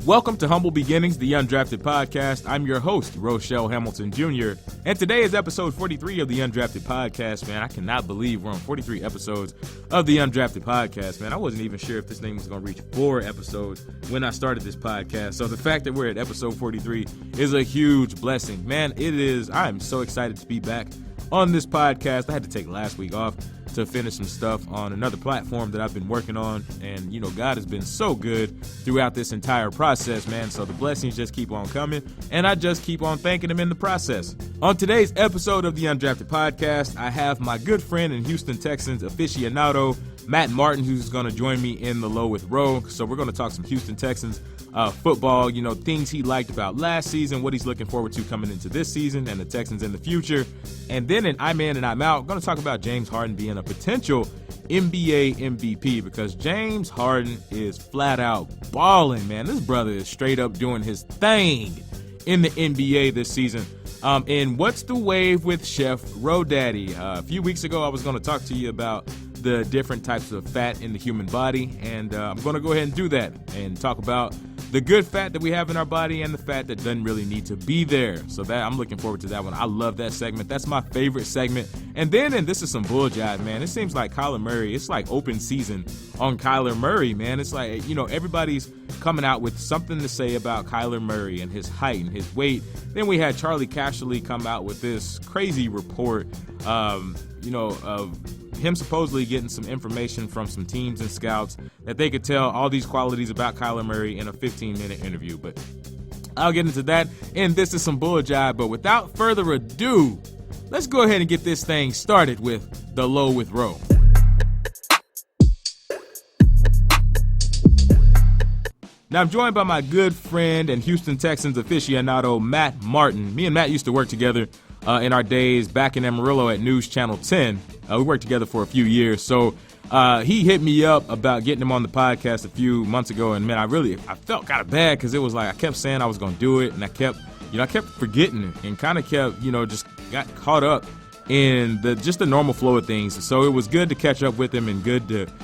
Welcome to Humble Beginnings, the Undrafted podcast. I'm your host, Rochelle Hamilton Jr., and today is episode 43 of the Undrafted podcast, man. I cannot believe we're on 43 episodes of the Undrafted podcast, man. I wasn't even sure if this thing was going to reach 4 episodes when I started this podcast, so the fact that we're at episode 43 is a huge blessing. Man, it is. I'm so excited to be back on this podcast. I had to take last week off to finish some stuff on another platform that I've been working on, and God has been so good throughout this entire process, man. So the blessings just keep on coming, and I just keep on thanking him in the process. On today's episode of the Undrafted podcast, I have my good friend and Houston Texans aficionado Matt Martin, who's going to join me in the Low with Roe. So we're going to talk some Houston Texans football, things he liked about last season, what he's looking forward to coming into this season and the Texans in the future. And then in I'm In and I'm Out, I'm going to talk about James Harden being a potential NBA MVP, because James Harden is flat out balling, man. This brother is straight up doing his thing in the NBA this season. And what's the wave with Chef Rodaddy? A few weeks ago, I was going to talk to you about the different types of fat in the human body, and I'm going to go ahead and do that and talk about the good fat that we have in our body and the fat that doesn't really need to be there. So that I'm looking forward to that one. I love that segment. That's my favorite segment. And this is some bull jive, man. It seems like Kyler Murray, it's like open season on Kyler Murray, man. It's like, everybody's coming out with something to say about Kyler Murray and his height and his weight. Then we had Charlie Casserly come out with this crazy report, of him supposedly getting some information from some teams and scouts that they could tell all these qualities about Kyler Murray in a 15-minute interview. But I'll get into that, and this is some bull jive. But without further ado, let's go ahead and get this thing started with the Low with Roe. Now, I'm joined by my good friend and Houston Texans aficionado, Matt Martin. Me and Matt used to work together in our days back in Amarillo at News Channel 10. We worked together for a few years. So he hit me up about getting him on the podcast a few months ago. And, man, I felt kind of bad, because it was like I kept saying I was going to do it. And I kept forgetting it, and kind of kept, just got caught up in the normal flow of things. So it was good to catch up with him, and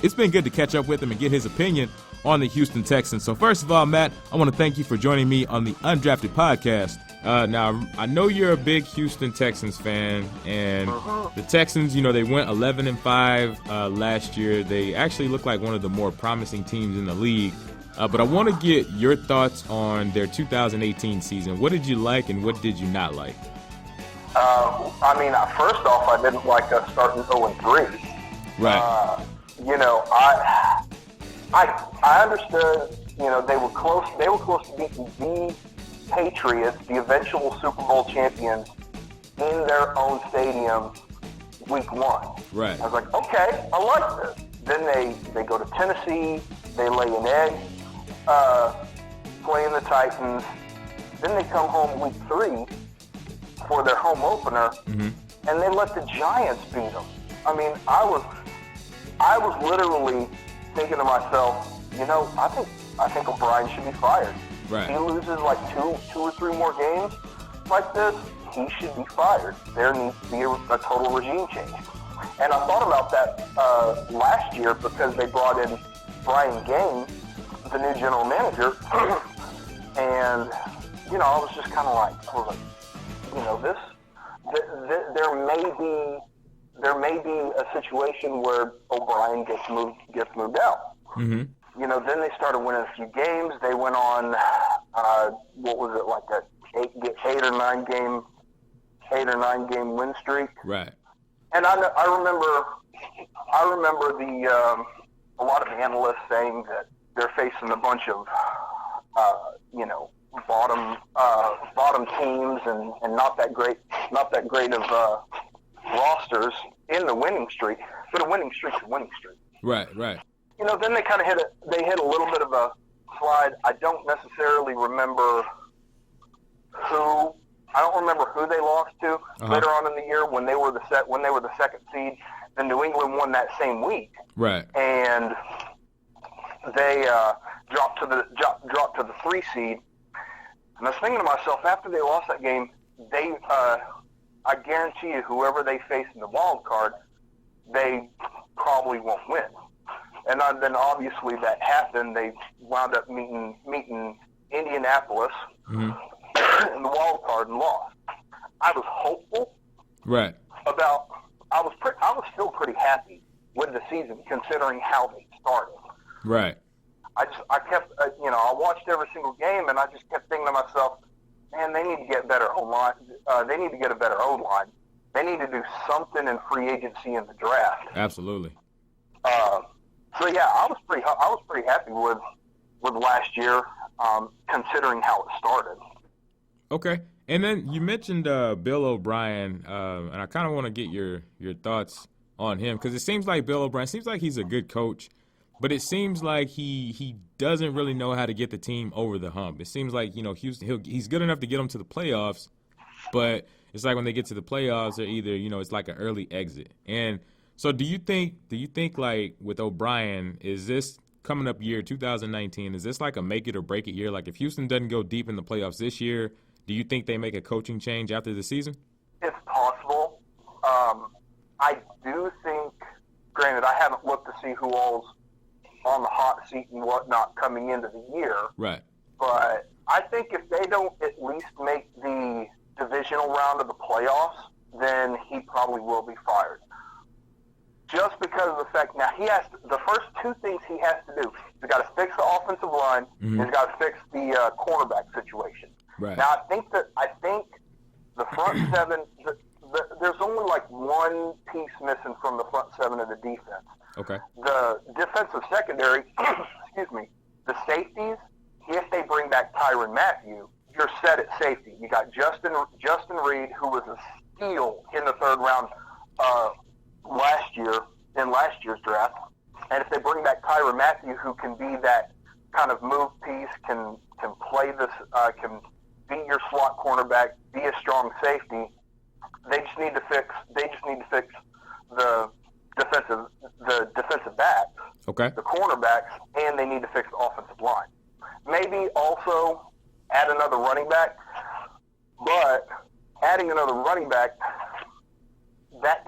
it's been good to catch up with him and get his opinion on the Houston Texans. So first of all, Matt, I want to thank you for joining me on the Undrafted podcast. Now, I know you're a big Houston Texans fan, and the Texans, they went 11-5 last year. They actually look like one of the more promising teams in the league. But I want to get your thoughts on their 2018 season. What did you like, and what did you not like? First off, I didn't like us starting 0-3. Right. I understood, they were close to beating the Patriots, the eventual Super Bowl champions, in their own stadium week 1. Right. I was like, okay, I like this. Then they go to Tennessee, they lay an egg, playing the Titans. Then they come home week 3 for their home opener, and they let the Giants beat them. I was literally thinking to myself, I think O'Brien should be fired. Right. He loses like two or three more games like this, he should be fired. There needs to be a total regime change. And I thought about that last year, because they brought in Brian Game, the new general manager, and I was just kind of like, there may be a situation where O'Brien gets moved out. Mm-hmm. Then they started winning a few games. They went on, what was it, like a 8 or 9 game win streak. Right. And I remember a lot of analysts saying that they're facing a bunch of, bottom teams and not that great of rosters in the winning streak. But a winning streak's a winning streak. Right. Then they kind of hit a little bit of a slide. I don't necessarily remember who they lost to later on in the year when they were the second seed. Then New England won that same week. Right. And they dropped to the 3 seed. And I was thinking to myself, after they lost that game, I guarantee you, whoever they face in the wild card, they probably won't win. And then obviously that happened. They wound up meeting Indianapolis in the wild card and lost. I was hopeful. Right. I was still pretty happy with the season considering how they started. Right. I kept, I watched every single game, and I just kept thinking to myself, man, they need to get better O-line. They need to get a better O-line. They need to do something in free agency in the draft. Absolutely. So yeah, I was pretty happy with last year, considering how it started. Okay. And then you mentioned Bill O'Brien, and I kind of want to get your thoughts on him, because it seems like Bill O'Brien seems like he's a good coach, but it seems like he doesn't really know how to get the team over the hump. It seems like, Houston, he's good enough to get them to the playoffs, but it's like when they get to the playoffs, they're either, it's like an early exit. And so do you think like with O'Brien, is this coming up year 2019, is this like a make it or break it year? Like if Houston doesn't go deep in the playoffs this year, do you think they make a coaching change after the season? It's possible. I do think, granted, I haven't looked to see who all's on the hot seat and whatnot coming into the year. Right. But I think if they don't at least make the divisional round of the playoffs, then he probably will be fired. Just because of the fact, now the first two things he has to do, he's got to fix the offensive line, and he's got to fix the cornerback situation. Right. Now I think the front seven, there's only like one piece missing from the front seven of the defense. Okay. The defensive secondary, the safeties, if they bring back Tyrann Mathieu, you're set at safety. You got Justin Reed, who was a steal in the third round last year's draft. And if they bring back Tyrann Mathieu, who can be that kind of move piece, can play this, can be your slot cornerback, be a strong safety, they just need to fix the defensive backs, the cornerbacks, and they need to fix the offensive line. Maybe also add another running back, but adding another running back, that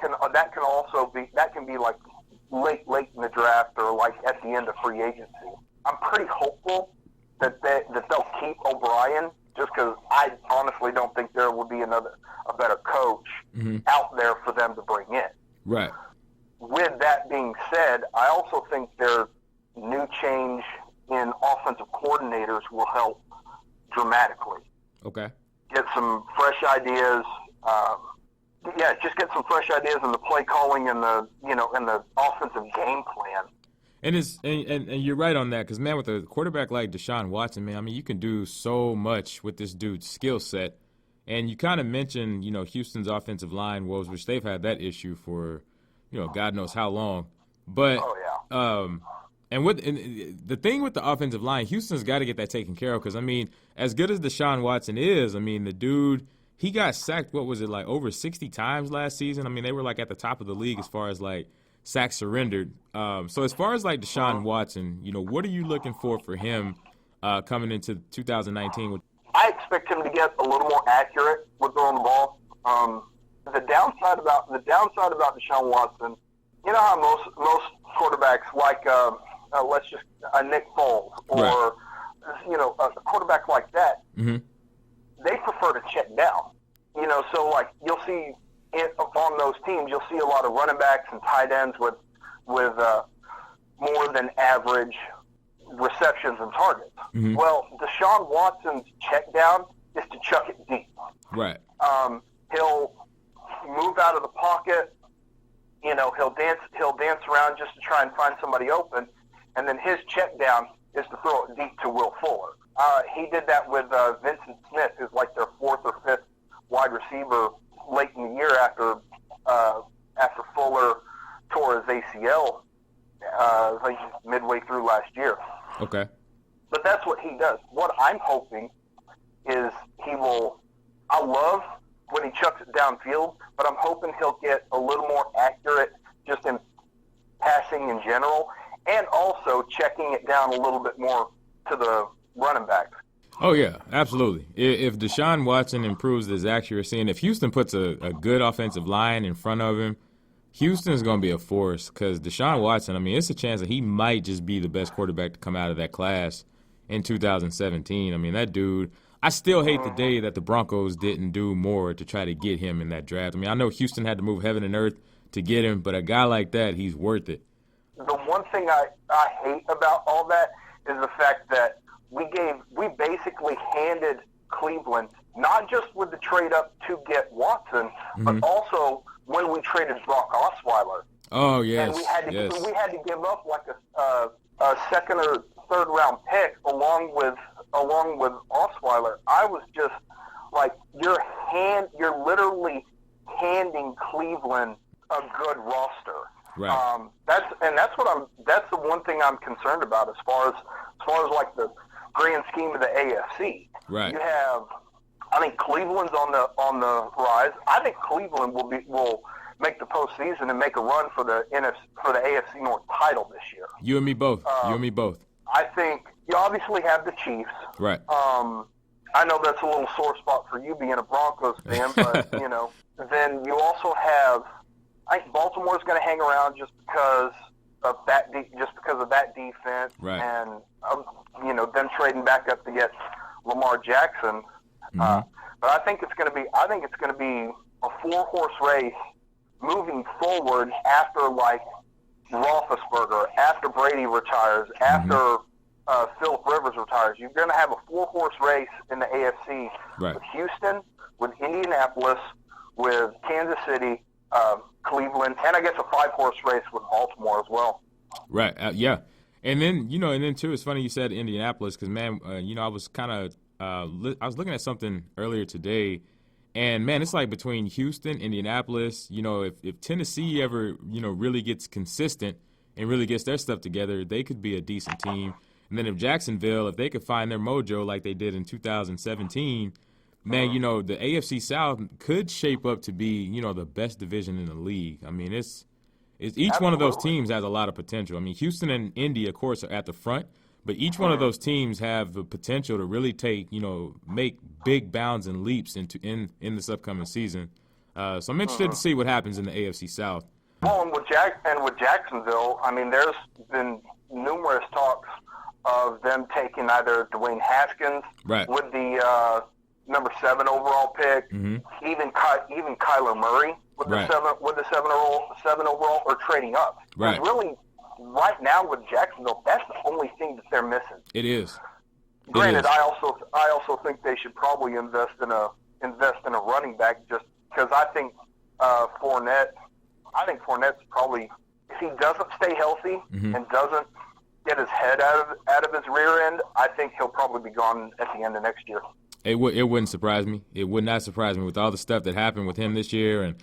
can be like late in the draft or like at the end of free agency. I'm pretty hopeful that they'll keep O'Brien, just because I honestly don't think there will be a better coach out there for them to bring in. Right. With that being said, I also think their new change in offensive coordinators will help dramatically. Okay. Get some fresh ideas. Just get some fresh ideas in the play calling and the offensive game plan. And you're right on that, because, man, with a quarterback like Deshaun Watson, man, I mean, you can do so much with this dude's skill set. And you kind of mentioned, Houston's offensive line woes, which they've had that issue for, God knows how long. But and the thing with the offensive line, Houston's got to get that taken care of, because, I mean, as good as Deshaun Watson is, I mean, the dude, he got sacked, what was it, like over 60 times last season? I mean, they were like at the top of the league as far as like sacks surrendered. So as far as like Deshaun Watson, what are you looking for him coming into 2019? I expect him to get a little more accurate with throwing the ball. The downside about Deshaun Watson, you know how most quarterbacks like let's just Nick Foles or a quarterback like that, they prefer to check down. So like you'll see on those teams, you'll see a lot of running backs and tight ends with more than average receptions and targets. Well, Deshaun Watson's check down is to chuck it deep. Right. He'll move out of the pocket. He'll dance around just to try and find somebody open, and then his check down is to throw it deep to Will Fuller. He did that with Vincent Smith, who's like their fourth or fifth wide receiver late in the year after Fuller tore his ACL, like midway through last year. Okay. But that's what he does. What I'm hoping is I love when he chucks it downfield, but I'm hoping he'll get a little more accurate just in passing in general, and also checking it down a little bit more to the running backs. Oh, yeah, absolutely. If Deshaun Watson improves his accuracy, and if Houston puts a good offensive line in front of him, Houston's going to be a force, because Deshaun Watson, I mean, it's a chance that he might just be the best quarterback to come out of that class. in 2017. I mean, that dude, I still hate the day that the Broncos didn't do more to try to get him in that draft. I mean, I know Houston had to move heaven and earth to get him, but a guy like that, he's worth it. The one thing I hate about all that is the fact that we basically handed Cleveland, not just with the trade up to get Watson, but also when we traded Brock Osweiler. Oh, yes. And we had to give up like a second or third round pick along with Osweiler. I was just like, you're literally handing Cleveland a good roster. Right. That's the one thing I'm concerned about as far as like the grand scheme of the AFC. Right. You have, I think Cleveland's on the rise. I think Cleveland will make the postseason and make a run for the AFC North title this year. You and me both. I think you obviously have the Chiefs. Right. I know that's a little sore spot for you being a Broncos fan, but then you also have, I think Baltimore's going to hang around just because of that defense, right. And them trading back up to get Lamar Jackson. But I think it's going to be a 4-horse race moving forward after like Roethlisberger, after Brady retires, after Phillip Rivers retires. You're going to have a 4-horse race in the AFC right. with Houston, with Indianapolis, with Kansas City, Cleveland, and I guess a 5-horse race with Baltimore as well. Right. Yeah. And then too, it's funny you said Indianapolis because, man, I was kind of I was looking at something earlier today, and, man, it's like between Houston, Indianapolis, if Tennessee ever, really gets consistent and really gets their stuff together, they could be a decent team. And then if Jacksonville, if they could find their mojo like they did in 2017, man, the AFC South could shape up to be, the best division in the league. I mean, it's each Absolutely. one of those teams has a lot of potential. I mean, Houston and Indy, of course, are at the front, but each one of those teams have the potential to really make big bounds and leaps in this upcoming season. So I'm interested to see what happens in the AFC South. Well, and with Jacksonville, I mean, there's been numerous talks of them taking either Dwayne Haskins right. with the number 7 overall pick, even Kyler Murray with right. the 7 overall, or trading up. Right. Really, right now with Jacksonville, that's the only thing that they're missing. It is. Granted, I also think they should probably invest in a running back just because I think Fournette's probably, if he doesn't stay healthy and doesn't get his head out of his rear end, I think he'll probably be gone at the end of next year. It wouldn't surprise me. It would not surprise me with all the stuff that happened with him this year. And,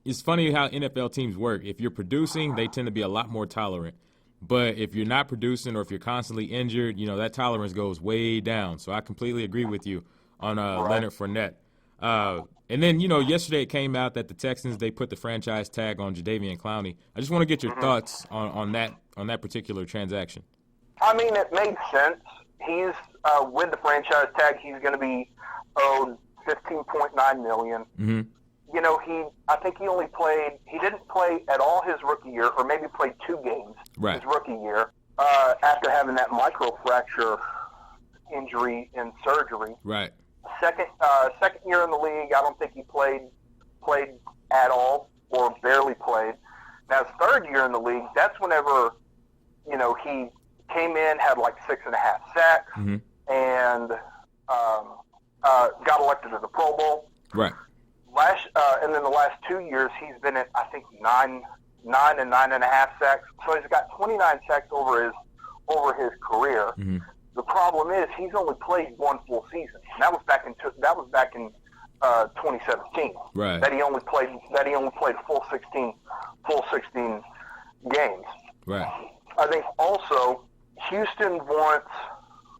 it's funny how NFL teams work. If you're producing, they tend to be a lot more tolerant. But if you're not producing or if you're constantly injured, that tolerance goes way down. So I completely agree with you on right. Leonard Fournette. And then, yesterday it came out that the Texans, they put the franchise tag on Jadeveon Clowney. I just want to get your thoughts on that particular transaction. I mean, it made sense. He's with the franchise tag. He's going to be owed $15.9 million. I think he didn't play at all his rookie year, or maybe played 2 games right. his rookie year after having that microfracture injury and surgery. Right. Second year in the league, I don't think he played at all or barely played. Now his third year in the league, that's whenever he came in, had like 6.5 sacks, and got elected to the Pro Bowl. Right. And then the last 2 years, he's been at, I think, 9 and 9.5 sacks. So he's got 29 sacks over his career. The problem is he's only played 1 full season. And that was back in 2017. Right. That he only played full 16 games. Right. I think also Houston wants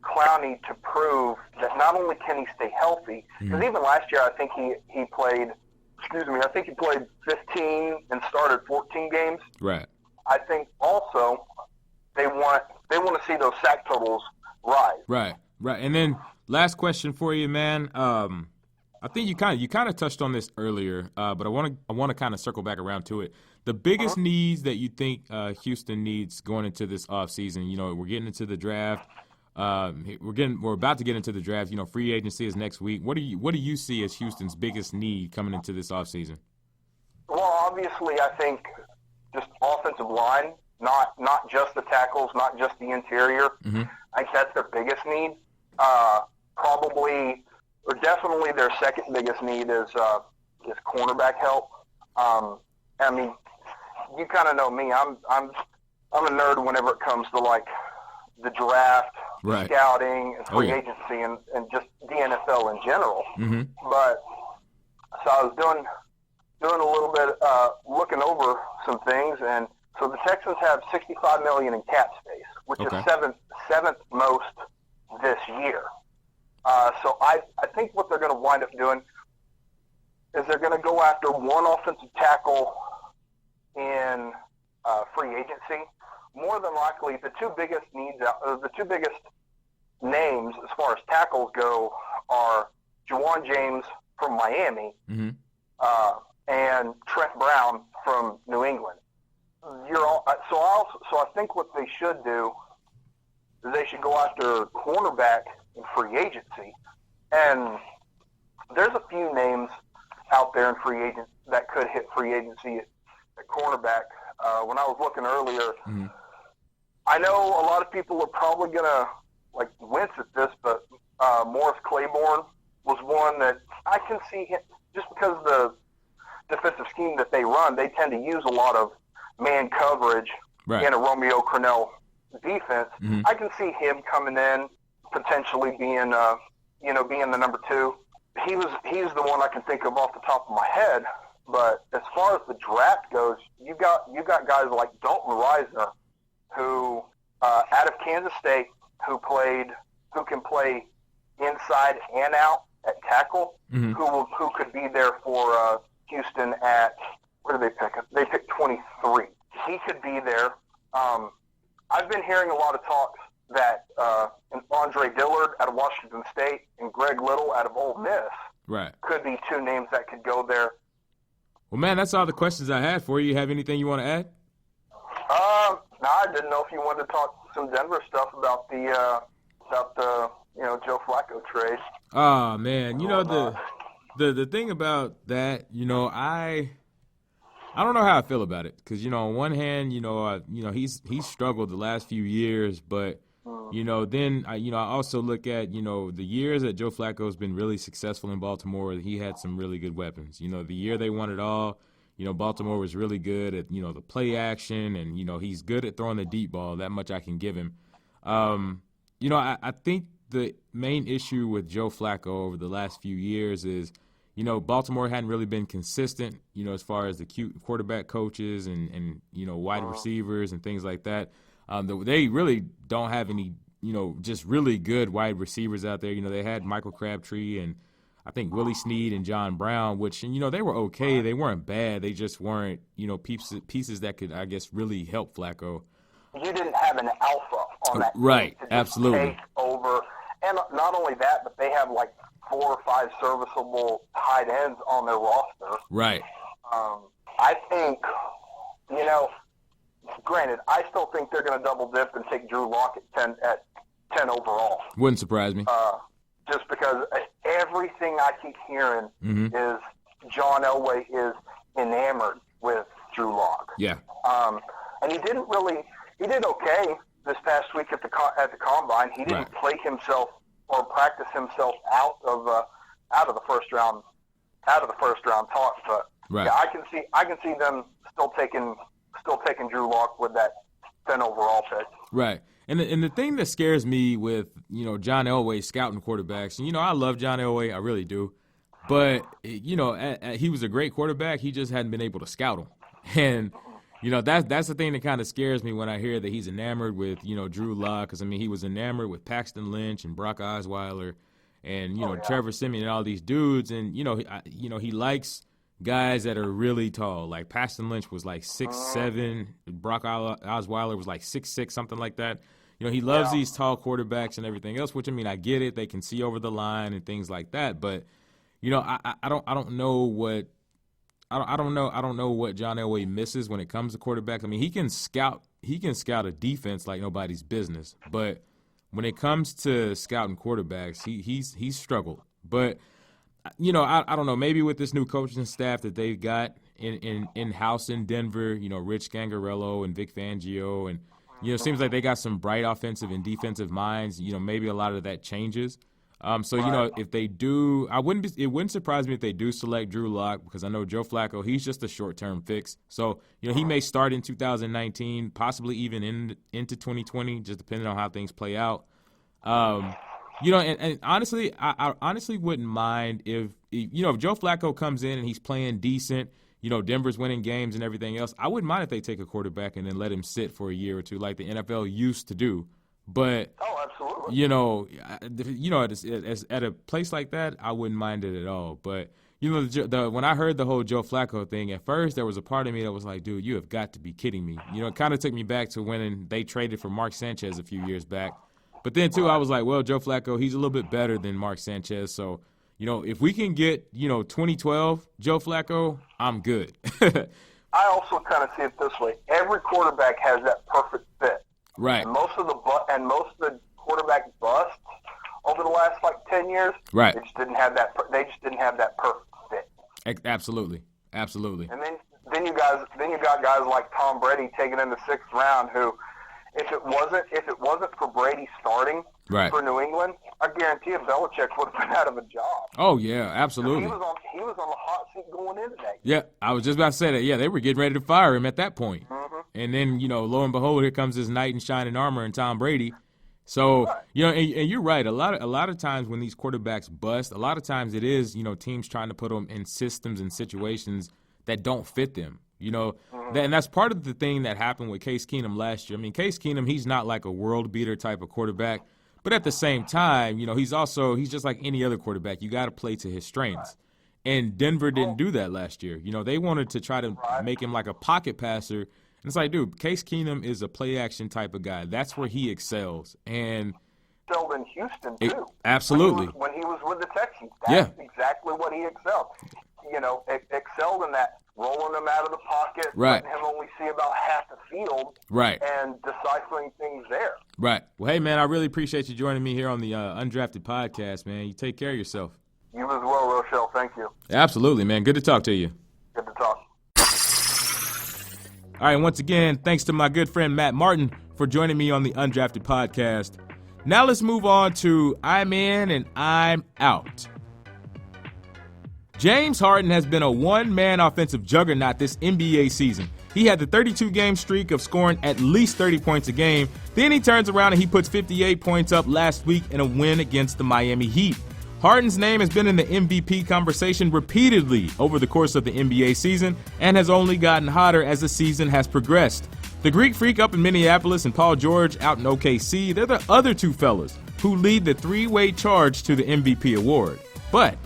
Clowney to prove that not only can he stay healthy, because even last year I think he played 15 and started 14 games. Right. I think also they want to see those sack totals rise. Right. And then last question for you, man. I think you kind of touched on this earlier, but I want to kind of circle back around to it. The biggest needs that you think Houston needs going into this offseason, we're getting into the draft. We're about to get into the draft. You know, free agency is next week. What do you see as Houston's biggest need coming into this offseason? Well, obviously, I think just offensive line, not just the tackles, not just the interior. Mm-hmm. I think that's their biggest need. Probably, or definitely, their second biggest need is cornerback help. I mean, you kind of know me. I'm a nerd whenever it comes to like the draft, right, scouting, and free agency, and just the NFL in general. Mm-hmm. But so I was doing a little bit, looking over some things, and so the Texans have $65 million in cap space, which is seventh most this year. So I think what they're going to wind up doing is they're going to go after one offensive tackle in free agency. More than likely, the two biggest names as far as tackles go are Juwan James from Miami, mm-hmm. And Trent Brown from New England. So I think what they should do is they should go after cornerback in free agency. And there's a few names out there in free agent that could hit free agency at cornerback. When I was looking earlier, mm-hmm. I know a lot of people are probably gonna like wince at this, but Morris Claiborne was one that I can see him, just because of the defensive scheme that they run. They tend to use a lot of man coverage in a Romeo Crennel defense. Mm-hmm. I can see him coming in, potentially being the number two. He's the one I can think of off the top of my head. But as far as the draft goes, you got guys like Dalton Risner, who out of Kansas State, who can play inside and out at tackle, mm-hmm. who could be there for Houston at, where did they pick him? They picked 23. He could be there. I've been hearing a lot of talks that Andre Dillard out of Washington State and Greg Little out of Ole Miss could be two names that could go there. Well, man, that's all the questions I had for you. You have anything you want to add? No, I didn't know if you wanted to talk some Denver stuff about the Joe Flacco trade. Oh, man, the thing about that, I don't know how I feel about it, because on one hand, he's struggled the last few years, but then I also look at the years that Joe Flacco's been really successful in Baltimore. He had some really good weapons. The year they won it all, Baltimore was really good at the play action, and he's good at throwing the deep ball. That much I can give him. I think the main issue with Joe Flacco over the last few years is Baltimore hadn't really been consistent, as far as the quarterback coaches and wide receivers and things like that. They really don't have any, just really good wide receivers out there. They had Michael Crabtree and I think Willie Snead and John Brown, which, they were okay. They weren't bad. They just weren't, pieces that could, I guess, really help Flacco. You didn't have an alpha on that team right, to just absolutely take over. And not only that, but they have like 4 or 5 serviceable tight ends on their roster. Right. I think, granted, I still think they're going to double dip and take Drew Lock at 10 overall. Wouldn't surprise me. Just because everything I keep hearing mm-hmm. is John Elway is enamored with Drew Lock. Yeah. And he did okay this past week at the combine. He didn't play himself or practice himself out of the first round talks. But yeah, I can see them still taking Drew Lock with that 10 overall pick. Right. And the thing that scares me with, John Elway scouting quarterbacks, I love John Elway, I really do. But, he was a great quarterback. He just hadn't been able to scout him. And, that's the thing that kind of scares me when I hear that he's enamored with, Drew Lock. Because, he was enamored with Paxton Lynch and Brock Osweiler and, Trevor Siemian and all these dudes. And, he likes guys that are really tall. Like Paxton Lynch was like 6'7", Brock Osweiler was like 6'6", something like that. He loves these tall quarterbacks and everything else, which I get it. They can see over the line and things like that. But I don't know what John Elway misses when it comes to quarterbacks. He can scout a defense like nobody's business. But when it comes to scouting quarterbacks, he's struggled. But you know, I don't know. Maybe with this new coaching staff that they've got in house in Denver, you know, Rich Gangarello and Vic Fangio, and you know, it seems like they got some bright offensive and defensive minds. You know, maybe a lot of that changes. So you know, if they do, it wouldn't surprise me if they do select Drew Lock, because I know Joe Flacco, he's just a short-term fix. So you know, he may start in 2019, possibly even into 2020, just depending on how things play out. You know, and honestly, I honestly wouldn't mind if Joe Flacco comes in and he's playing decent. You know, Denver's winning games and everything else. I wouldn't mind if they take a quarterback and then let him sit for a year or two, like the NFL used to do. But absolutely. You know, at a place like that, I wouldn't mind it at all. But you know, when I heard the whole Joe Flacco thing, at first there was a part of me that was like, dude, you have got to be kidding me. You know, it kind of took me back to when they traded for Mark Sanchez a few years back. But then too, I was like, well, Joe Flacco, he's a little bit better than Mark Sanchez, so. You know, if we can get, 2012 Joe Flacco, I'm good. I also kind of see it this way. Every quarterback has that perfect fit. Right. And most of the quarterback busts over the last 10 years, right, they just didn't have that perfect fit. Absolutely. And then you got guys like Tom Brady taken in the 6th round who, if it wasn't for Brady starting for New England, I guarantee you Belichick would have been out of a job. Oh yeah, absolutely. He was on the hot seat going into that. Yeah, I was just about to say that. Yeah, they were getting ready to fire him at that point. Mm-hmm. And then, lo and behold, here comes this knight in shining armor and Tom Brady. So, and you're right. A lot of times when these quarterbacks bust, a lot of times it is, teams trying to put them in systems and situations that don't fit them. And that's part of the thing that happened with Case Keenum last year. I mean, Case Keenum, he's not like a world beater type of quarterback, but at the same time, he's just like any other quarterback. You got to play to his strengths. And Denver didn't do that last year. They wanted to try to make him like a pocket passer. And it's like, dude, Case Keenum is a play action type of guy. That's where he excels. And excelled in Houston too. Absolutely. When he was with the Texans, that's exactly what he excelled. Excelled in that. Rolling them out of the pocket, letting him only see about half the field, and deciphering things there. Right. Well, hey, man, I really appreciate you joining me here on the Undrafted podcast, man. You take care of yourself. You as well, Rochelle. Thank you. Absolutely, man. Good to talk to you. Good to talk. All right, once again, thanks to my good friend Matt Martin for joining me on the Undrafted podcast. Now let's move on to I'm in and I'm out. James Harden has been a one-man offensive juggernaut this NBA season. He had the 32-game streak of scoring at least 30 points a game. Then he turns around and he puts 58 points up last week in a win against the Miami Heat. Harden's name has been in the MVP conversation repeatedly over the course of the NBA season and has only gotten hotter as the season has progressed. The Greek Freak up in Minneapolis and Paul George out in OKC, they're the other two fellas who lead the three-way charge to the MVP award. But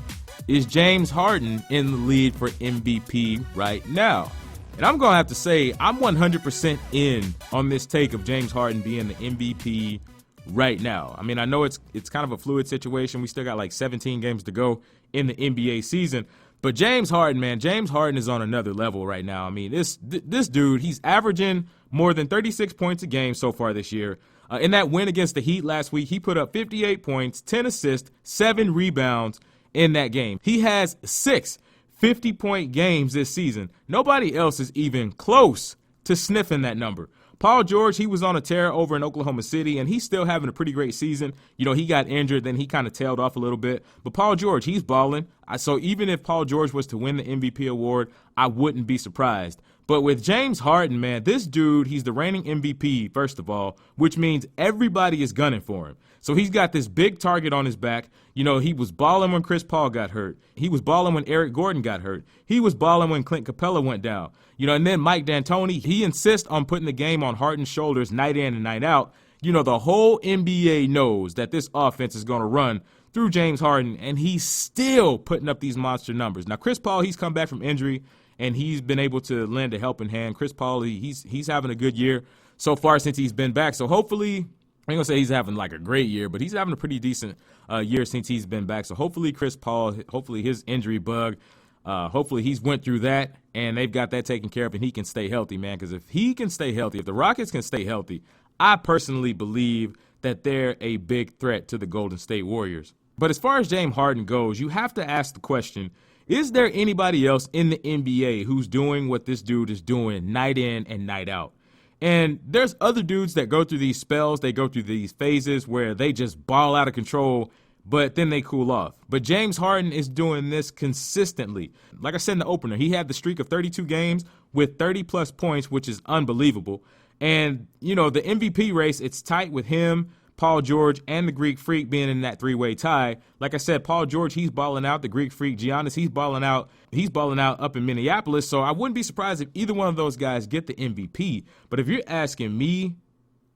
is James Harden in the lead for MVP right now? And I'm going to have to say I'm 100% in on this take of James Harden being the MVP right now. I mean, I know it's kind of a fluid situation. We still got like 17 games to go in the NBA season. But James Harden, man, James Harden is on another level right now. I mean, this dude, he's averaging more than 36 points a game so far this year. In that win against the Heat last week, he put up 58 points, 10 assists, 7 rebounds in that game. He has 6 50-point games this season. Nobody else is even close to sniffing that number. Paul George, he was on a tear over in Oklahoma City, and he's still having a pretty great season. He got injured, then he kind of tailed off a little bit. But Paul George, he's balling. So even if Paul George was to win the MVP award, I wouldn't be surprised. But with James Harden, man, this dude, he's the reigning MVP, first of all, which means everybody is gunning for him. So he's got this big target on his back. He was balling when Chris Paul got hurt. He was balling when Eric Gordon got hurt. He was balling when Clint Capella went down. And then Mike D'Antoni, he insists on putting the game on Harden's shoulders night in and night out. The whole NBA knows that this offense is going to run through James Harden, and he's still putting up these monster numbers. Now, Chris Paul, he's come back from injury, and he's been able to lend a helping hand. Chris Paul, he's having a good year so far since he's been back. So hopefully, I ain't going to say he's having like a great year, but he's having a pretty decent year since he's been back. So hopefully Chris Paul, hopefully his injury bug, hopefully he's went through that and they've got that taken care of and he can stay healthy, man. Because if he can stay healthy, if the Rockets can stay healthy, I personally believe that they're a big threat to the Golden State Warriors. But as far as James Harden goes, you have to ask the question, is there anybody else in the NBA who's doing what this dude is doing night in and night out? And there's other dudes that go through these spells, they go through these phases where they just ball out of control, but then they cool off. But James Harden is doing this consistently. Like I said in the opener, he had the streak of 32 games with 30-plus points, which is unbelievable. And, the MVP race, it's tight with him, Paul George, and the Greek Freak being in that three-way tie. Like I said, Paul George, he's balling out. The Greek Freak, Giannis, he's balling out. He's balling out up in Minneapolis. So I wouldn't be surprised if either one of those guys get the MVP. But if you're asking me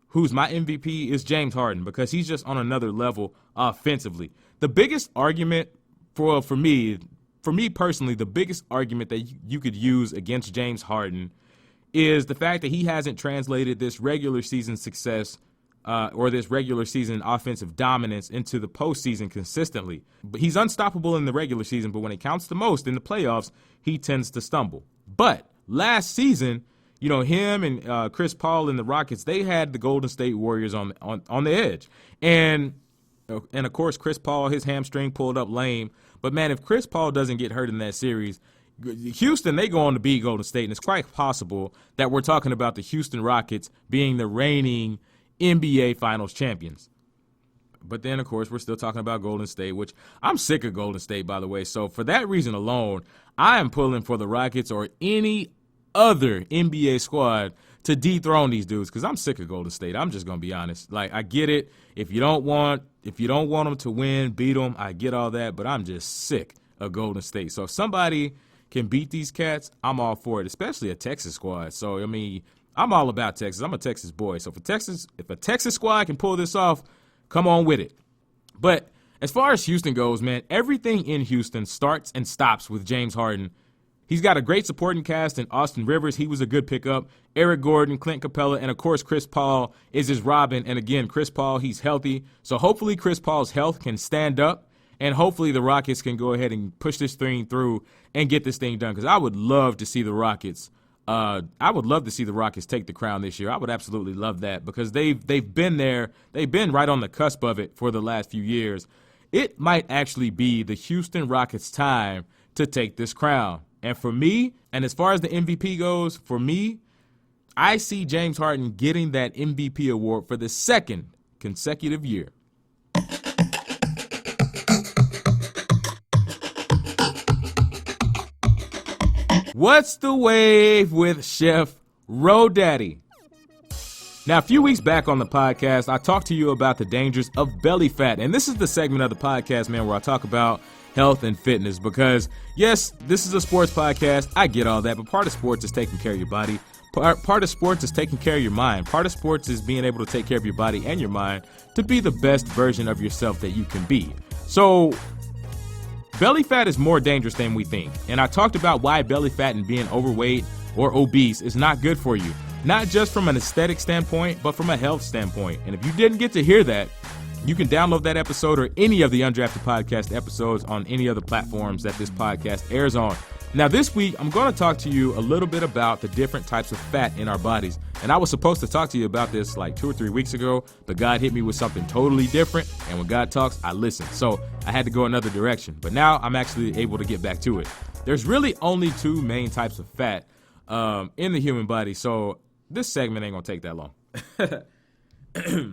who's my MVP, is James Harden, because he's just on another level offensively. The biggest argument for me personally, the biggest argument that you could use against James Harden is the fact that he hasn't translated this regular season success or this regular season offensive dominance into the postseason consistently. But he's unstoppable in the regular season, but when it counts the most in the playoffs, he tends to stumble. But last season, him and Chris Paul and the Rockets, they had the Golden State Warriors on the edge. And of course, Chris Paul, his hamstring pulled up lame. But, man, if Chris Paul doesn't get hurt in that series, Houston, they go on to beat Golden State, and it's quite possible that we're talking about the Houston Rockets being the reigning NBA Finals champions. But then, of course, we're still talking about Golden State, which I'm sick of Golden State, by the way. So for that reason alone, I am pulling for the Rockets or any other NBA squad to dethrone these dudes, because I'm sick of Golden State. I'm just going to be honest. Like, I get it. If you don't want them to win, beat them, I get all that. But I'm just sick of Golden State. So if somebody can beat these cats, I'm all for it, especially a Texas squad. So, I'm all about Texas. I'm a Texas boy. So if a Texas squad can pull this off, come on with it. But as far as Houston goes, man, everything in Houston starts and stops with James Harden. He's got a great supporting cast in Austin Rivers. He was a good pickup. Eric Gordon, Clint Capella, and, of course, Chris Paul is his Robin. And, again, Chris Paul, he's healthy. So hopefully Chris Paul's health can stand up. And hopefully the Rockets can go ahead and push this thing through and get this thing done, because I would love to see the Rockets. Take the crown this year. I would absolutely love that, because they've been there. They've been right on the cusp of it for the last few years. It might actually be the Houston Rockets' time to take this crown. And for me, and as far as the MVP goes, for me, I see James Harden getting that MVP award for the second consecutive year. What's the wave with Chef Rodaddy? Now, a few weeks back on the podcast, I talked to you about the dangers of belly fat. And this is the segment of the podcast, man, where I talk about health and fitness, because, yes, this is a sports podcast. I get all that, but part of sports is taking care of your body. Part of sports is taking care of your mind. Part of sports is being able to take care of your body and your mind to be the best version of yourself that you can be. So belly fat is more dangerous than we think. And I talked about why belly fat and being overweight or obese is not good for you. Not just from an aesthetic standpoint, but from a health standpoint. And if you didn't get to hear that, you can download that episode or any of the Undrafted podcast episodes on any other platforms that this podcast airs on. Now, this week, I'm going to talk to you a little bit about the different types of fat in our bodies. And I was supposed to talk to you about this like 2 or 3 weeks ago, but God hit me with something totally different. And when God talks, I listen. So I had to go another direction. But now I'm actually able to get back to it. There's really only 2 main types of fat in the human body. So this segment ain't going to take that long.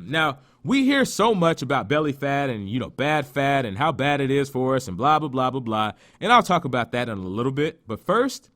Now, we hear so much about belly fat and, bad fat and how bad it is for us and blah, blah, blah, blah, blah. And I'll talk about that in a little bit. But first,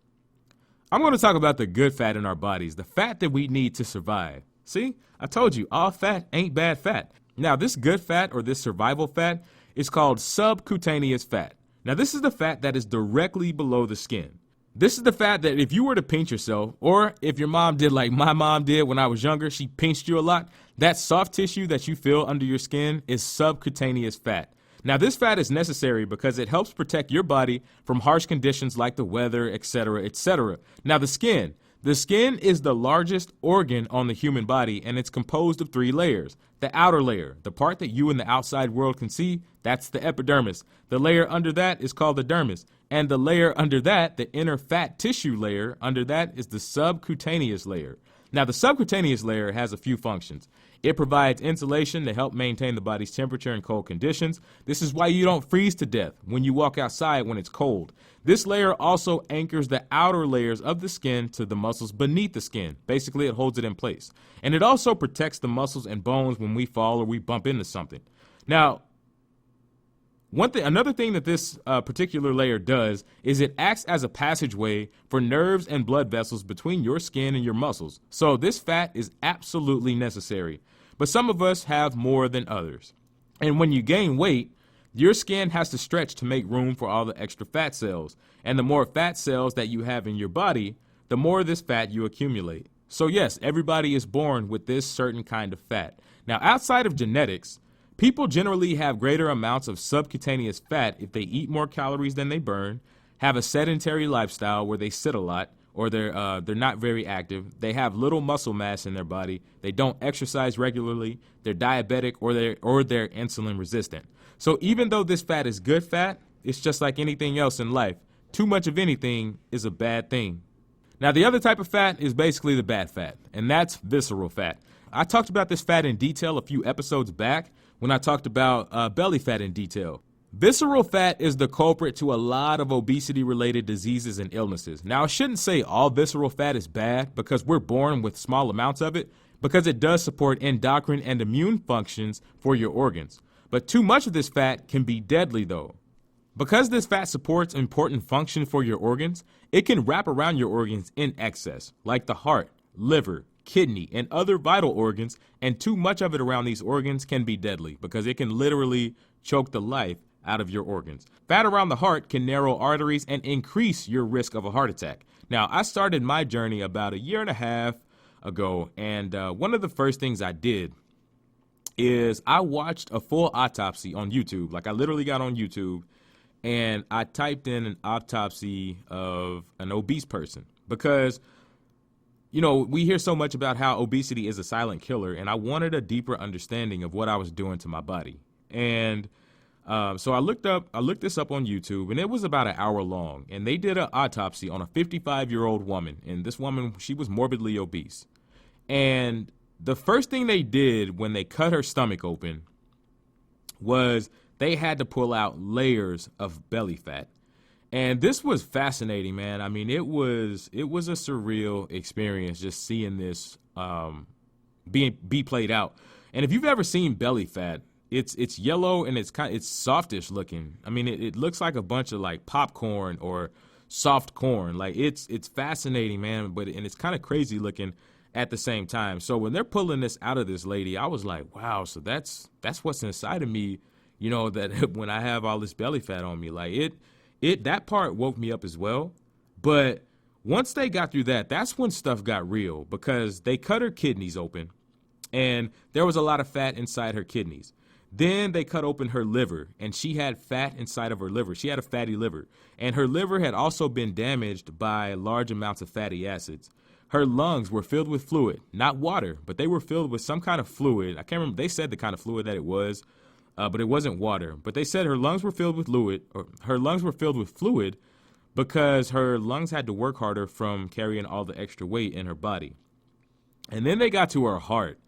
I'm going to talk about the good fat in our bodies, the fat that we need to survive. See, I told you, all fat ain't bad fat. Now, this good fat or this survival fat is called subcutaneous fat. Now, this is the fat that is directly below the skin. This is the fat that if you were to pinch yourself, or if your mom did like my mom did when I was younger, she pinched you a lot, that soft tissue that you feel under your skin is subcutaneous fat. Now, this fat is necessary because it helps protect your body from harsh conditions like the weather, etc., etc. Now, the skin is the largest organ on the human body, and it's composed of 3 layers. The outer layer, the part that you and the outside world can see, that's the epidermis. The layer under that is called the dermis. And the layer under that, the inner fat tissue layer, under that is the subcutaneous layer. Now, the subcutaneous layer has a few functions. It provides insulation to help maintain the body's temperature in cold conditions. This is why you don't freeze to death when you walk outside when it's cold. This layer also anchors the outer layers of the skin to the muscles beneath the skin. Basically, it holds it in place. And it also protects the muscles and bones when we fall or we bump into something. Now, another thing that this particular layer does is it acts as a passageway for nerves and blood vessels between your skin and your muscles. So this fat is absolutely necessary. But some of us have more than others. And when you gain weight, your skin has to stretch to make room for all the extra fat cells. And the more fat cells that you have in your body, the more of this fat you accumulate. So yes, everybody is born with this certain kind of fat. Now, outside of genetics, people generally have greater amounts of subcutaneous fat if they eat more calories than they burn, have a sedentary lifestyle where they sit a lot, or they're not very active. They have little muscle mass in their body. They don't exercise regularly. They're diabetic, or they're insulin resistant. So even though this fat is good fat, it's just like anything else in life. Too much of anything is a bad thing. Now, the other type of fat is basically the bad fat, and that's visceral fat. I talked about this fat in detail a few episodes back when I talked about belly fat in detail. Visceral fat is the culprit to a lot of obesity-related diseases and illnesses. Now, I shouldn't say all visceral fat is bad because we're born with small amounts of it, because it does support endocrine and immune functions for your organs. But too much of this fat can be deadly, though. Because this fat supports important function for your organs, it can wrap around your organs in excess, like the heart, liver, kidney, and other vital organs, and too much of it around these organs can be deadly because it can literally choke the life out of your organs. Fat around the heart can narrow arteries and increase your risk of a heart attack. Now, I started my journey about 1.5 years ago, and one of the first things I did is I watched a full autopsy on YouTube. Like, I literally got on YouTube and I typed in an autopsy of an obese person because, you know, we hear so much about how obesity is a silent killer, and I wanted a deeper understanding of what I was doing to my body. And so I looked this up on YouTube, and it was about 1 hour long, and they did an autopsy on a 55-year-old woman, and this woman, she was morbidly obese. And the first thing they did when they cut her stomach open was they had to pull out layers of belly fat. And this was fascinating, man. I mean, it was a surreal experience just seeing this be played out. And if you've ever seen belly fat, it's yellow and it's softish looking. I mean, it looks like a bunch of like popcorn or soft corn. Like it's fascinating, man. But it's kind of crazy looking at the same time. So when they're pulling this out of this lady, I was like, wow. So that's what's inside of me. You know, that when I have all this belly fat on me, like that part woke me up as well. But once they got through that, that's when stuff got real, because they cut her kidneys open and there was a lot of fat inside her kidneys. Then they cut open her liver, and she had fat inside of her liver. She had a fatty liver, and her liver had also been damaged by large amounts of fatty acids. Her lungs were filled with fluid, not water, but they were filled with some kind of fluid. I can't remember. They said the kind of fluid that it was, but it wasn't water. But they said her lungs were filled with fluid, because her lungs had to work harder from carrying all the extra weight in her body. And then they got to her heart.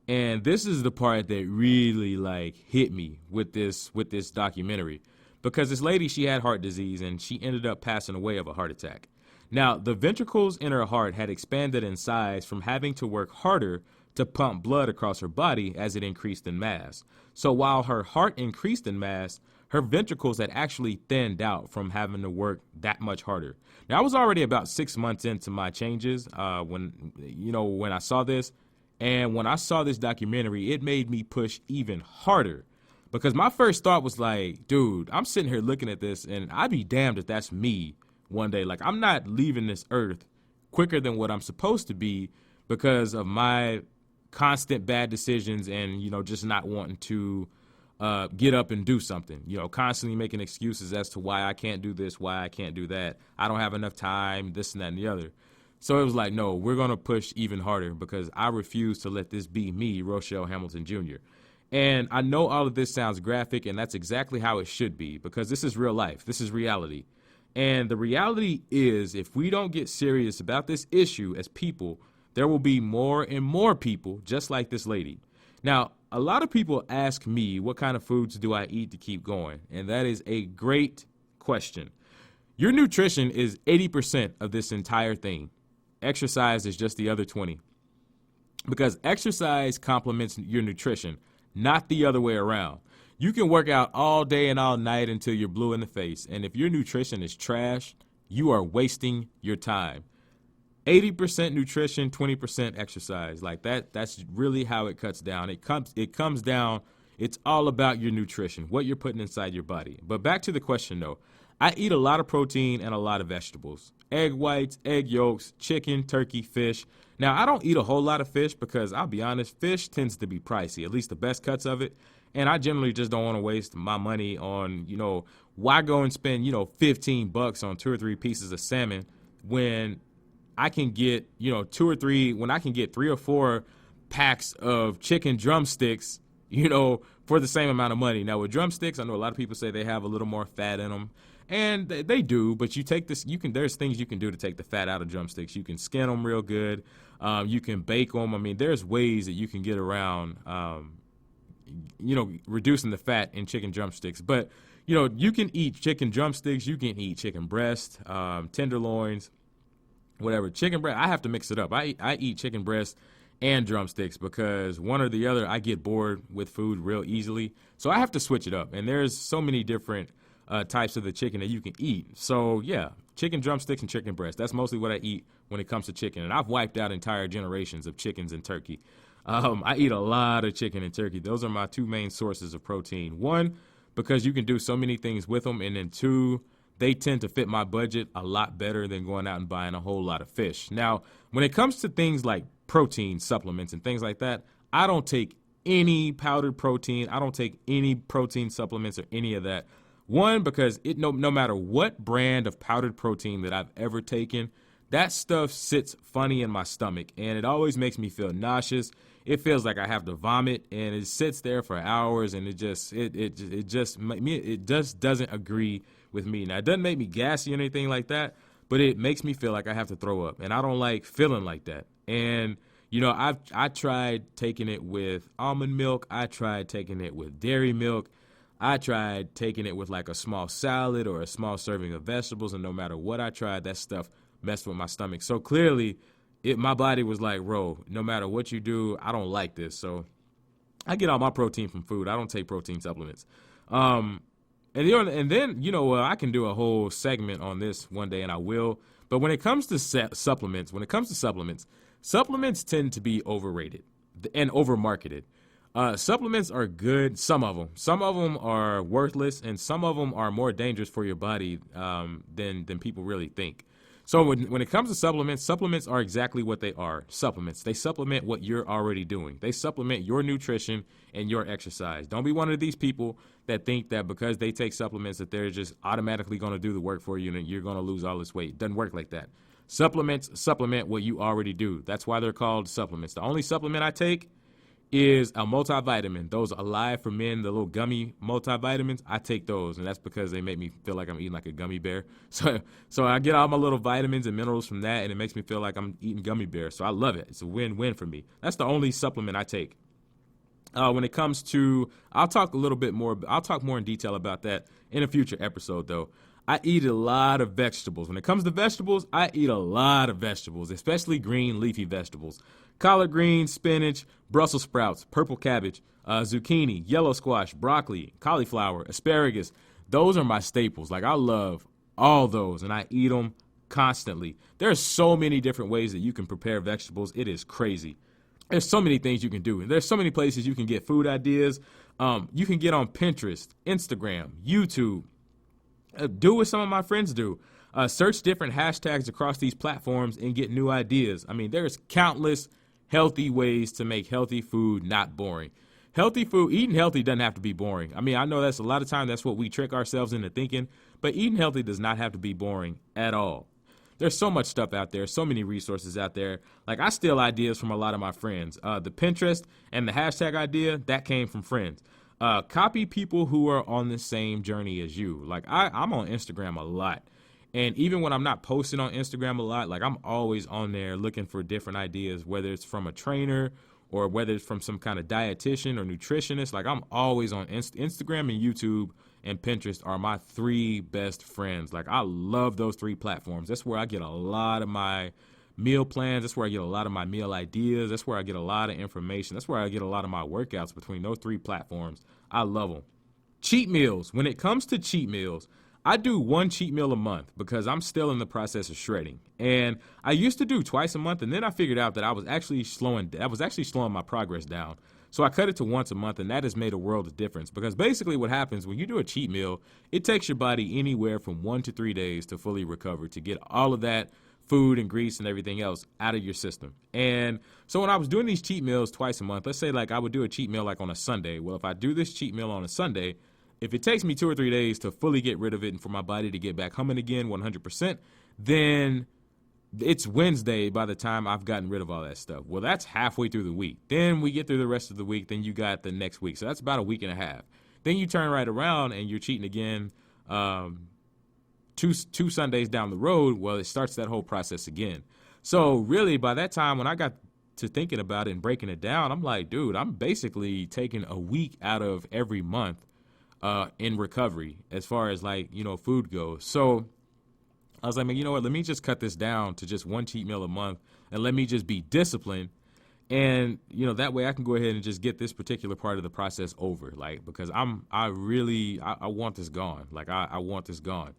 And this is the part that really like hit me with this documentary, because this lady, she had heart disease and she ended up passing away of a heart attack. Now, the ventricles in her heart had expanded in size from having to work harder to pump blood across her body as it increased in mass. So while her heart increased in mass, her ventricles had actually thinned out from having to work that much harder. Now, I was already about 6 months into my changes when I saw this. And when I saw this documentary, it made me push even harder, because my first thought was like, dude, I'm sitting here looking at this and I'd be damned if that's me one day. Like, I'm not leaving this earth quicker than what I'm supposed to be because of my constant bad decisions and, you know, just not wanting to get up and do something, you know, constantly making excuses as to why I can't do this, why I can't do that. I don't have enough time, this and that and the other. So it was like, no, we're going to push even harder, because I refuse to let this be me, Rochelle Hamilton Jr. And I know all of this sounds graphic, and that's exactly how it should be, because this is real life. This is reality. And the reality is, if we don't get serious about this issue as people, there will be more and more people just like this lady. Now, a lot of people ask me, what kind of foods do I eat to keep going? And that is a great question. Your nutrition is 80% of this entire thing. Exercise is just the other 20. Because exercise complements your nutrition, not the other way around. You can work out all day and all night until you're blue in the face. And if your nutrition is trash, you are wasting your time. 80% nutrition, 20% exercise. Like that's really how it cuts down. It comes down, it's all about your nutrition, what you're putting inside your body. But back to the question though. I eat a lot of protein and a lot of vegetables. Egg whites, egg yolks, chicken, turkey, fish. Now, I don't eat a whole lot of fish because I'll be honest, fish tends to be pricey, at least the best cuts of it. And I generally just don't want to waste my money on, why go and spend, $15 on 2 or 3 pieces of salmon when I can get, 3 or 4 packs of chicken drumsticks, for the same amount of money. Now with drumsticks, I know a lot of people say they have a little more fat in them. And they do, but you take this, there's things you can do to take the fat out of drumsticks. You can skin them real good. You can bake them. I mean, there's ways that you can get around, reducing the fat in chicken drumsticks. But, you can eat chicken drumsticks. You can eat chicken breast, tenderloins, whatever. Chicken breast, I have to mix it up. I eat chicken breast and drumsticks because one or the other, I get bored with food real easily. So I have to switch it up. And there's so many different types of the chicken that you can eat. So yeah, chicken drumsticks and chicken breast. That's mostly what I eat when it comes to chicken. And I've wiped out entire generations of chickens and turkey. I eat a lot of chicken and turkey. Those are my 2 main sources of protein. 1, because you can do so many things with them. And then 2, they tend to fit my budget a lot better than going out and buying a whole lot of fish. Now, when it comes to things like protein supplements and things like that, I don't take any powdered protein. I don't take any protein supplements or any of that. 1, because no matter what brand of powdered protein that I've ever taken, that stuff sits funny in my stomach, and it always makes me feel nauseous. It feels like I have to vomit, and it sits there for hours, and it just doesn't agree with me. Now, it doesn't make me gassy or anything like that, but it makes me feel like I have to throw up, and I don't like feeling like that. And I tried taking it with almond milk. I tried taking it with dairy milk. I tried taking it with like a small salad or a small serving of vegetables, and no matter what I tried, that stuff messed with my stomach. So clearly, my body was like, Ro, no matter what you do, I don't like this. So I get all my protein from food. I don't take protein supplements. And then I can do a whole segment on this one day, and I will. But when it comes to supplements, supplements tend to be overrated and overmarketed. Supplements are good, some of them. Some of them are worthless, and some of them are more dangerous for your body than people really think. So when it comes to supplements are exactly what they are, supplements. They supplement what you're already doing. They supplement your nutrition and your exercise. Don't be one of these people that think that because they take supplements that they're just automatically going to do the work for you and you're going to lose all this weight. It doesn't work like that. Supplements supplement what you already do. That's why they're called supplements. The only supplement I take is a multivitamin. Those Alive for Men, the little gummy multivitamins, I take those, and that's because they make me feel like I'm eating like a gummy bear. So I get all my little vitamins and minerals from that, and it makes me feel like I'm eating gummy bears. So I love it. It's a win-win for me. That's the only supplement I take. When it comes to, I'll talk more in detail about that in a future episode, though. I eat a lot of vegetables. When it comes to vegetables, I eat a lot of vegetables, especially green leafy vegetables. Collard greens, spinach, Brussels sprouts, purple cabbage, zucchini, yellow squash, broccoli, cauliflower, asparagus. Those are my staples. Like, I love all those, and I eat them constantly. There's so many different ways that you can prepare vegetables. It is crazy. There's so many things you can do. There's so many places you can get food ideas. You can get on Pinterest, Instagram, YouTube. Do what some of my friends do. Search different hashtags across these platforms and get new ideas. I mean, there's countless healthy ways to make healthy food not boring. Healthy food, eating healthy doesn't have to be boring. I mean, I know that's a lot of time that's what we trick ourselves into thinking, but eating healthy does not have to be boring at all. There's so much stuff out there, so many resources out there. Like, I steal ideas from a lot of my friends. The Pinterest and the hashtag idea, that came from friends. Copy people who are on the same journey as you. Like, I'm on Instagram a lot. And even when I'm not posting on Instagram a lot, like I'm always on there looking for different ideas, whether it's from a trainer or whether it's from some kind of dietitian or nutritionist. Like I'm always on Instagram and YouTube and Pinterest are my 3 best friends. Like I love those 3 platforms. That's where I get a lot of my meal plans. That's where I get a lot of my meal ideas. That's where I get a lot of information. That's where I get a lot of my workouts between those 3 platforms. I love them. Cheat meals. When it comes to cheat meals, I do 1 cheat meal a month because I'm still in the process of shredding. And I used to do twice a month, and then I figured out that I was actually slowing my progress down. So I cut it to once a month, and that has made a world of difference because basically what happens when you do a cheat meal, it takes your body anywhere from 1 to 3 days to fully recover, to get all of that food and grease and everything else out of your system. And so when I was doing these cheat meals twice a month, let's say like I would do a cheat meal like on a Sunday. Well, if I do this cheat meal on a Sunday, if it takes me 2 or 3 days to fully get rid of it and for my body to get back humming again 100%, then it's Wednesday by the time I've gotten rid of all that stuff. Well, that's halfway through the week. Then we get through the rest of the week. Then you got the next week. So that's about a week and a half. Then you turn right around and you're cheating again two Sundays down the road. Well, it starts that whole process again. So really by that time when I got to thinking about it and breaking it down, I'm like, dude, I'm basically taking a week out of every month in recovery as far as like, food goes. So I was like, man, you know what? Let me just cut this down to just 1 cheat meal a month and let me just be disciplined. And, that way I can go ahead and just get this particular part of the process over. Like, because I want this gone. Like, I want this gone.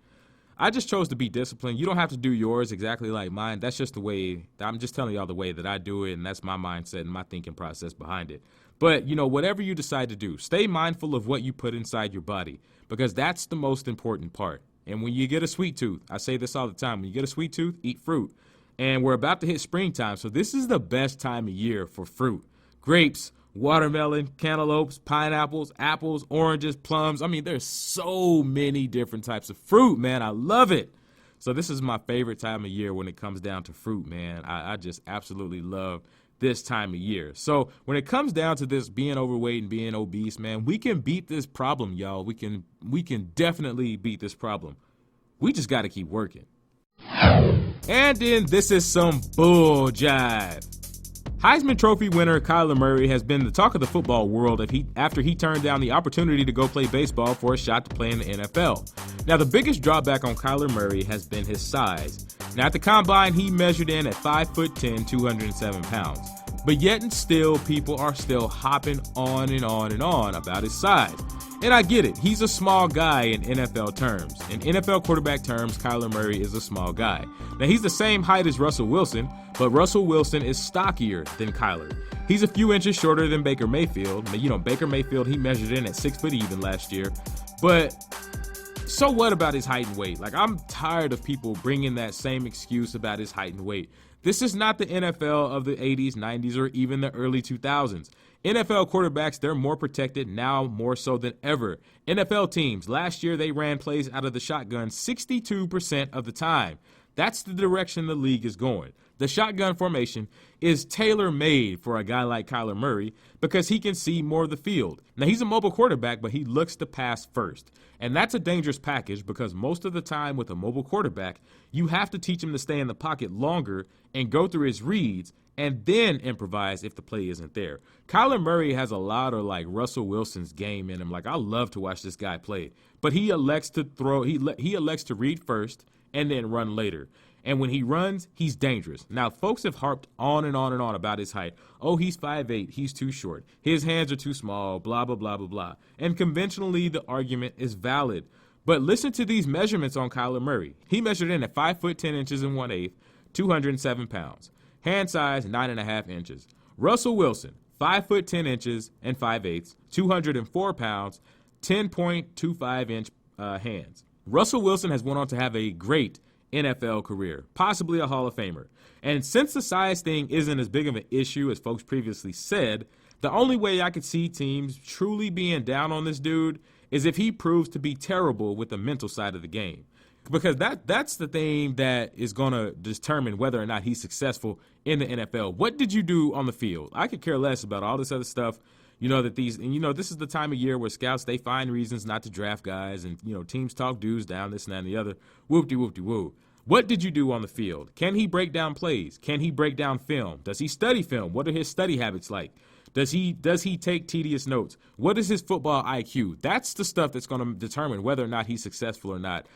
I just chose to be disciplined. You don't have to do yours exactly like mine. That's just the way, I'm just telling y'all the way that I do it, and that's my mindset and my thinking process behind it. But, whatever you decide to do, stay mindful of what you put inside your body because that's the most important part. And when you get a sweet tooth, I say this all the time, when you get a sweet tooth, eat fruit. And we're about to hit springtime, so this is the best time of year for fruit. Grapes, watermelon, cantaloupes, pineapples, apples, oranges, plums. I mean, there's so many different types of fruit, man. I love it. So this is my favorite time of year when it comes down to fruit, man. I just absolutely love this time of year. So when it comes down to this being overweight and being obese, man, we can beat this problem, y'all. We can definitely beat this problem. We just got to keep working. And then this is some bull jive. Heisman Trophy winner Kyler Murray has been the talk of the football world after he turned down the opportunity to go play baseball for a shot to play in the NFL. Now, the biggest drawback on Kyler Murray has been his size. Now, at the combine, he measured in at 5'10", 207 pounds. But yet and still, people are still hopping on and on and on about his size. And I get it. He's a small guy in NFL terms. In NFL quarterback terms, Kyler Murray is a small guy. Now, he's the same height as Russell Wilson, but Russell Wilson is stockier than Kyler. He's a few inches shorter than Baker Mayfield. Baker Mayfield, he measured in at 6 foot even last year. But so what about his height and weight? Like, I'm tired of people bringing that same excuse about his height and weight. This is not the NFL of the 80s, 90s, or even the early 2000s. NFL quarterbacks, they're more protected now more so than ever. NFL teams, last year they ran plays out of the shotgun 62% of the time. That's the direction the league is going. The shotgun formation is tailor-made for a guy like Kyler Murray because he can see more of the field. Now, he's a mobile quarterback, but he looks to pass first. And that's a dangerous package because most of the time with a mobile quarterback, you have to teach him to stay in the pocket longer and go through his reads and then improvise if the play isn't there. Kyler Murray has a lot of like Russell Wilson's game in him. Like, I love to watch this guy play. But he elects to throw, he elects to read first and then run later. And when he runs, he's dangerous. Now, folks have harped on and on and on about his height. Oh, he's 5'8", he's too short. His hands are too small, blah, blah, blah, blah, blah. And conventionally, the argument is valid. But listen to these measurements on Kyler Murray. He measured in at 5 foot 10 inches and 1/8, 207 pounds. Hand size, 9.5 inches. Russell Wilson, 5 foot 10 inches and 5/8, 204 pounds, 10.25 inch hands. Russell Wilson has went on to have a great NFL career, possibly a Hall of Famer. And since the size thing isn't as big of an issue as folks previously said, the only way I could see teams truly being down on this dude is if he proves to be terrible with the mental side of the game. Because that's the thing that is going to determine whether or not he's successful in the NFL. What did you do on the field? I could care less about all this other stuff. You know, that these, and you know, this is the time of year where scouts, they find reasons not to draft guys, and, you know, teams talk dudes down, this and that and the other. Whoop-de-whoop-de-woo. What did you do on the field? Can he break down plays? Can he break down film? Does he study film? What are his study habits like? Does he take tedious notes? What is his football IQ? That's the stuff that's going to determine whether or not he's successful or not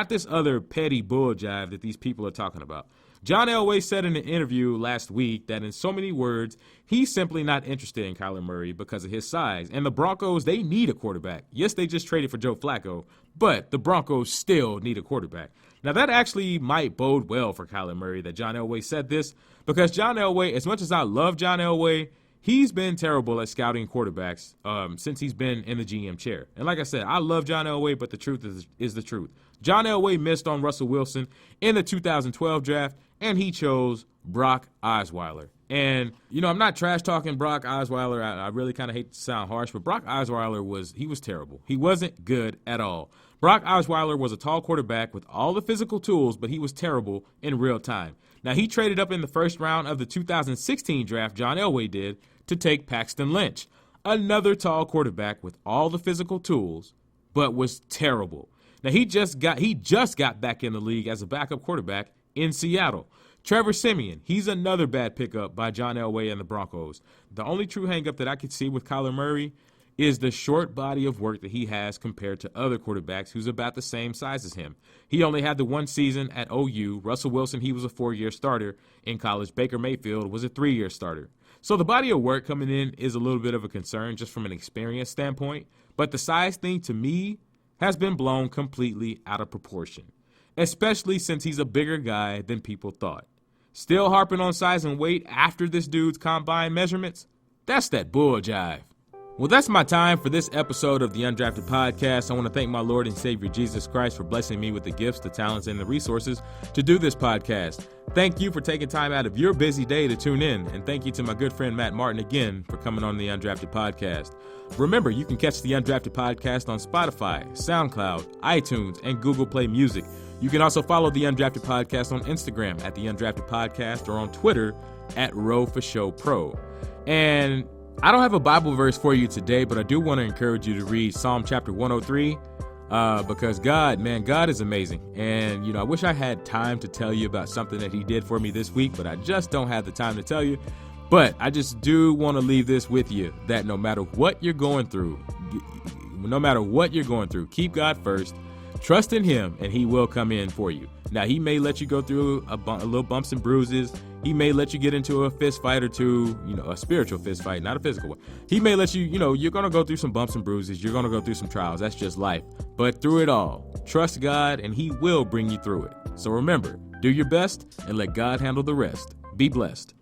this other petty bull jive that these people are talking about. John Elway said in an interview last week that in so many words, he's simply not interested in Kyler Murray because of his size. And the Broncos, they need a quarterback. Yes, they just traded for Joe Flacco, but the Broncos still need a quarterback. Now, that actually might bode well for Kyler Murray that John Elway said this, because John Elway, as much as I love John Elway, he's been terrible at scouting quarterbacks since he's been in the GM chair. And like I said, I love John Elway, but the truth is the truth. John Elway missed on Russell Wilson in the 2012 draft, and he chose Brock Osweiler. And, you know, I'm not trash-talking Brock Osweiler. I really kind of hate to sound harsh, but Brock Osweiler was terrible. He wasn't good at all. Brock Osweiler was a tall quarterback with all the physical tools, but he was terrible in real time. Now, he traded up in the first round of the 2016 draft, John Elway did, to take Paxton Lynch, another tall quarterback with all the physical tools, but was terrible. Now, he just got back in the league as a backup quarterback in Seattle. Trevor Siemian, he's another bad pickup by John Elway and the Broncos. The only true hang-up that I could see with Kyler Murray is the short body of work that he has compared to other quarterbacks who's about the same size as him. He only had the one season at OU. Russell Wilson, he was a 4-year starter in college. Baker Mayfield was a 3-year starter. So the body of work coming in is a little bit of a concern just from an experience standpoint. But the size thing, to me, has been blown completely out of proportion, especially since he's a bigger guy than people thought. Still harping on size and weight after this dude's combine measurements? That's that bull jive. Well, that's my time for this episode of the Undrafted Podcast. I want to thank my Lord and Savior Jesus Christ for blessing me with the gifts, the talents, and the resources to do this podcast. Thank you for taking time out of your busy day to tune in, and thank you to my good friend Matt Martin again for coming on the Undrafted Podcast. Remember, you can catch the Undrafted Podcast on Spotify, SoundCloud, iTunes, and Google Play Music. You can also follow the Undrafted Podcast on Instagram at the Undrafted Podcast or on Twitter at RoForShowPro. And I don't have a Bible verse for you today, but I do want to encourage you to read Psalm chapter 103 because God is amazing. And, you know, I wish I had time to tell you about something that he did for me this week, but I just don't have the time to tell you. But I just do want to leave this with you, that no matter what you're going through, keep God first, trust in him, and he will come in for you. Now, he may let you go through a little bumps and bruises. He may let you get into a fist fight or two, you know, a spiritual fist fight, not a physical one. He may let you, you know, you're going to go through some bumps and bruises. You're going to go through some trials. That's just life. But through it all, trust God, and he will bring you through it. So remember, do your best and let God handle the rest. Be blessed.